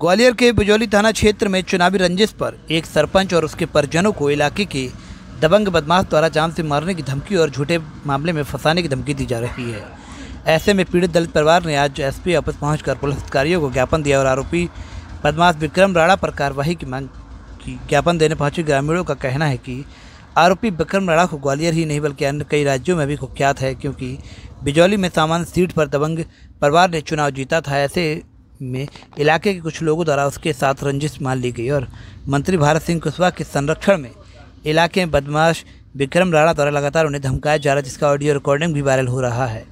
ग्वालियर के बिजौली थाना क्षेत्र में चुनावी रंजिश पर एक सरपंच और उसके परिजनों को इलाके के दबंग बदमाश द्वारा जान से मारने की धमकी और झूठे मामले में फंसाने की धमकी दी जा रही है। ऐसे में पीड़ित दलित परिवार ने आज एसपी ऑफिस पहुंचकर पुलिस अधिकारियों को ज्ञापन दिया और आरोपी बदमाश विक्रम राणा पर कार्रवाई की मांग की। ज्ञापन देने पहुंचे ग्रामीणों का कहना है कि आरोपी विक्रम राणा को ग्वालियर ही नहीं बल्कि अन्य कई राज्यों में भी कुख्यात है, क्योंकि बिजौली में सामान्य सीट पर दबंग परिवार ने चुनाव जीता था। ऐसे में इलाके के कुछ लोगों द्वारा उसके साथ रंजिश मान ली गई और मंत्री भारत सिंह कुशवाहा के संरक्षण में इलाके में बदमाश विक्रम राणा द्वारा लगातार उन्हें धमकाया जा रहा है, जिसका ऑडियो रिकॉर्डिंग भी वायरल हो रहा है।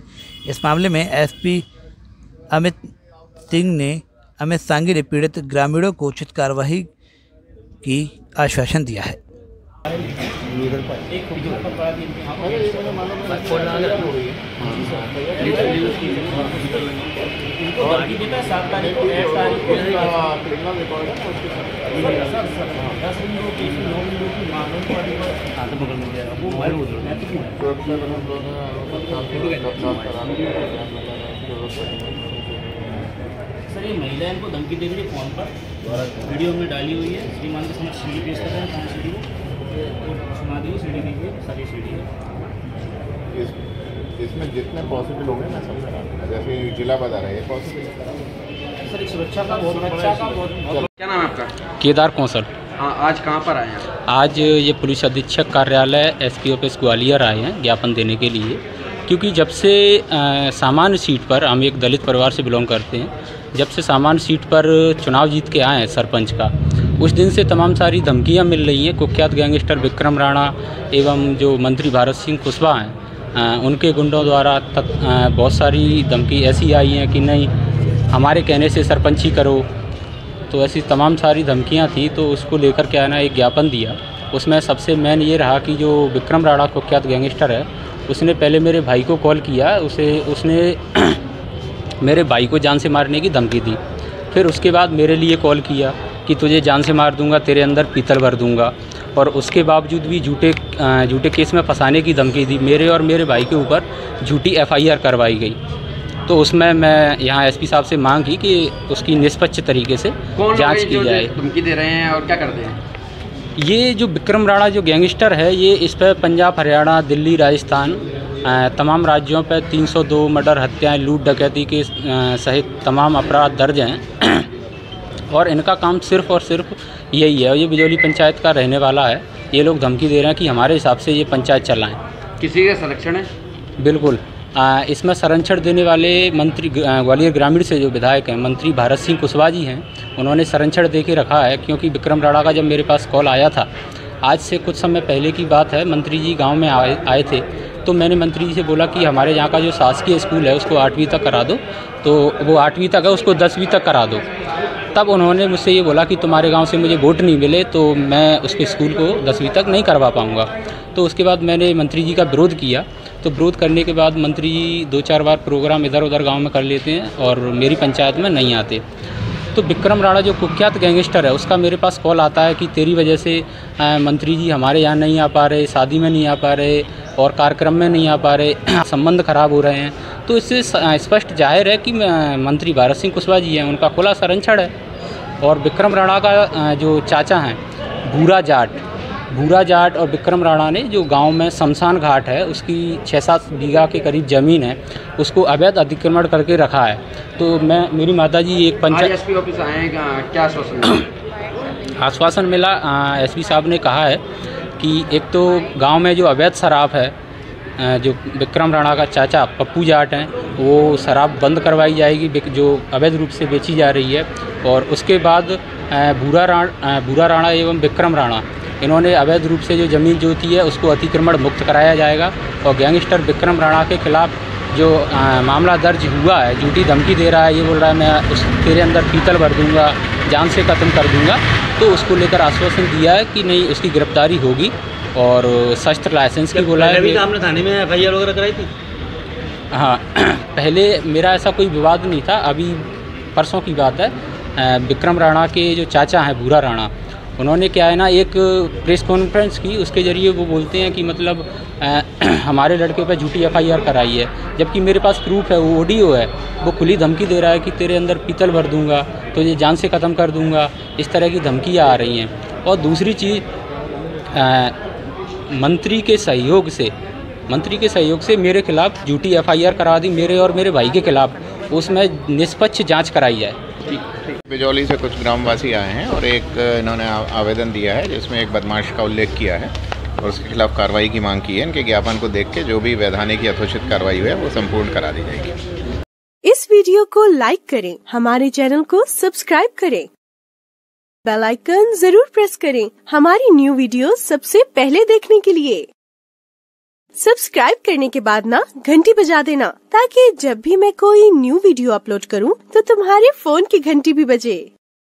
इस मामले में एसपी अमित सांगी ने पीड़ित ग्रामीणों को उचित कार्रवाई की आश्वासन दिया है। सर, ये महिला इनको धमकी दे रही है फोन पर, वीडियो में डाली हुई है। श्रीमान के समझ सीढ़ी पेश कर रहे हैं, कौन सीढ़ी सुना दी सीढ़ी दीजिए, सारी सीढ़ी है। इसमें जितने पॉसिबल होंगे ना सब करा, जैसे जिला बता रहा है ये पॉसिबल। सर, एक सुरक्षा का बहुत क्या नाम है आपका? केदार कौंसल। हाँ, आज कहाँ पर आए हैं? आज ये पुलिस अधीक्षक कार्यालय एसपी ऑफिस ग्वालियर आए हैं ज्ञापन देने के लिए, क्योंकि जब से सामान्य सीट पर, हम एक दलित परिवार से बिलोंग करते हैं, जब से सामान्य सीट पर चुनाव जीत के आए हैं सरपंच का, उस दिन से तमाम सारी धमकियां मिल रही हैं। कुख्यात गैंगस्टर विक्रम राणा एवं जो मंत्री भारत सिंह कुशवाहा हैं, उनके गुंडों द्वारा बहुत सारी धमकी ऐसी आई हैं कि नहीं हमारे कहने से सरपंची करो, तो ऐसी तमाम सारी धमकियां थी। तो उसको लेकर क्या है ना, एक ज्ञापन दिया। उसमें सबसे मेन ये रहा कि जो विक्रम राणा कुख्यात गैंगस्टर है, उसने पहले मेरे भाई को कॉल किया, उसने मेरे भाई को जान से मारने की धमकी दी। फिर उसके बाद मेरे लिए कॉल किया कि तुझे जान से मार दूंगा, तेरे अंदर पीतल भर दूंगा, और उसके बावजूद भी झूठे केस में फंसाने की धमकी दी। मेरे और मेरे भाई के ऊपर झूठी एफआईआर करवाई गई। तो उसमें मैं यहाँ एसपी साहब से मांग की कि उसकी निष्पक्ष तरीके से जांच की जाए। धमकी दे रहे हैं और क्या करते हैं? ये जो विक्रम राणा जो गैंगस्टर है, ये इस पर पंजाब, हरियाणा, दिल्ली, राजस्थान तमाम राज्यों पर 302 मर्डर, हत्याएं, लूट डकैती के सहित तमाम अपराध दर्ज हैं। और इनका काम सिर्फ़ और सिर्फ यही है। और ये बिजौली पंचायत का रहने वाला है। ये लोग धमकी दे रहे हैं कि हमारे हिसाब से ये पंचायत चलाएं। किसी का संरक्षण है? बिल्कुल। इसमें संरक्षण देने वाले मंत्री ग्वालियर ग्रामीण से जो विधायक हैं, मंत्री भारत सिंह कुशवाहा जी हैं, उन्होंने संरक्षण दे के रखा है। क्योंकि विक्रम राणा का जब मेरे पास कॉल आया था, आज से कुछ समय पहले की बात है, मंत्री जी गांव में आए थे, तो मैंने मंत्री जी से बोला कि हमारे यहाँ का जो शासकीय स्कूल है उसको 8वीं तक करा दो। तो वो 8वीं तक है, उसको 10वीं तक करा दो। तब उन्होंने मुझसे ये बोला कि तुम्हारे गांव से मुझे वोट नहीं मिले तो मैं उसके स्कूल को 10वीं तक नहीं करवा पाऊँगा। तो उसके बाद मैंने मंत्री जी का विरोध किया। तो विरोध करने के बाद मंत्री जी 2-4 बार प्रोग्राम इधर उधर गांव में कर लेते हैं और मेरी पंचायत में नहीं आते। तो विक्रम राणा जो कुख्यात गैंगस्टर है, उसका मेरे पास कॉल आता है कि तेरी वजह से मंत्री जी हमारे यहाँ नहीं आ पा रहे, शादी में नहीं आ पा रहे और कार्यक्रम में नहीं आ पा रहे, संबंध खराब हो रहे हैं। तो इससे स्पष्ट जाहिर है कि मंत्री भारत सिंह कुशवाहा जी हैं, उनका खुला संरक्षण है। और विक्रम राणा का जो चाचा हैं भूरा जाट और विक्रम राणा ने जो गांव में शमशान घाट है, उसकी 6-7 बीघा के करीब ज़मीन है, उसको अवैध अतिक्रमण करके रखा है। तो मेरी माताजी एक पंचायत एसपी ऑफिस आए हैं, क्या आश्वासन मिला? एसपी साहब ने कहा है कि एक तो गांव में जो अवैध शराब है, जो विक्रम राणा का चाचा पप्पू जाट हैं, वो शराब बंद करवाई जाएगी जो अवैध रूप से बेची जा रही है। और उसके बाद भूरा राणा एवं विक्रम राणा, इन्होंने अवैध रूप से जो ज़मीन जोती है उसको अतिक्रमण मुक्त कराया जाएगा। और गैंगस्टर विक्रम राणा के खिलाफ जो मामला दर्ज हुआ है, झूठी धमकी दे रहा है, ये बोल रहा है मैं तेरे अंदर पीतल भर दूंगा, जान से खत्म कर दूंगा, तो उसको लेकर आश्वासन दिया है कि नहीं उसकी गिरफ्तारी होगी। और शस्त्र लाइसेंस की बोला है। आपने थाने में एफआईआर वगैरह कराई थी? हाँ, पहले मेरा ऐसा कोई विवाद नहीं था। अभी परसों की बात है, विक्रम राणा के जो चाचा हैं भूरा राणा, उन्होंने क्या है ना एक प्रेस कॉन्फ्रेंस की, उसके ज़रिए वो बोलते हैं कि मतलब हमारे लड़के पे झूठी FIR कराई है, जबकि मेरे पास प्रूफ है, वो ऑडियो है। वो खुली धमकी दे रहा है कि तेरे अंदर पीतल भर दूंगा, तो ये जान से ख़त्म कर दूंगा, इस तरह की धमकियाँ आ रही हैं। और दूसरी चीज़, मंत्री के सहयोग से मेरे खिलाफ झूठी FIR करा दी, मेरे और मेरे भाई के खिलाफ। उसमें निष्पक्ष जांच कराई जाए। बिजौली से कुछ ग्रामवासी आए हैं और एक इन्होंने आवेदन दिया है जिसमें एक बदमाश का उल्लेख किया है और उसके खिलाफ कार्रवाई की मांग की है। इनके ज्ञापन को देख के जो भी वैधानिक या यथोचित कार्रवाई हुई है वो संपूर्ण करा दी जाएगी। इस वीडियो को लाइक करें, हमारे चैनल को सब्सक्राइब करें, बेल आइकन जरूर प्रेस करें हमारी न्यू वीडियो सबसे पहले देखने के लिए। सब्सक्राइब करने के बाद ना घंटी बजा देना, ताकि जब भी मैं कोई न्यू वीडियो अपलोड करूं तो तुम्हारे फोन की घंटी भी बजे।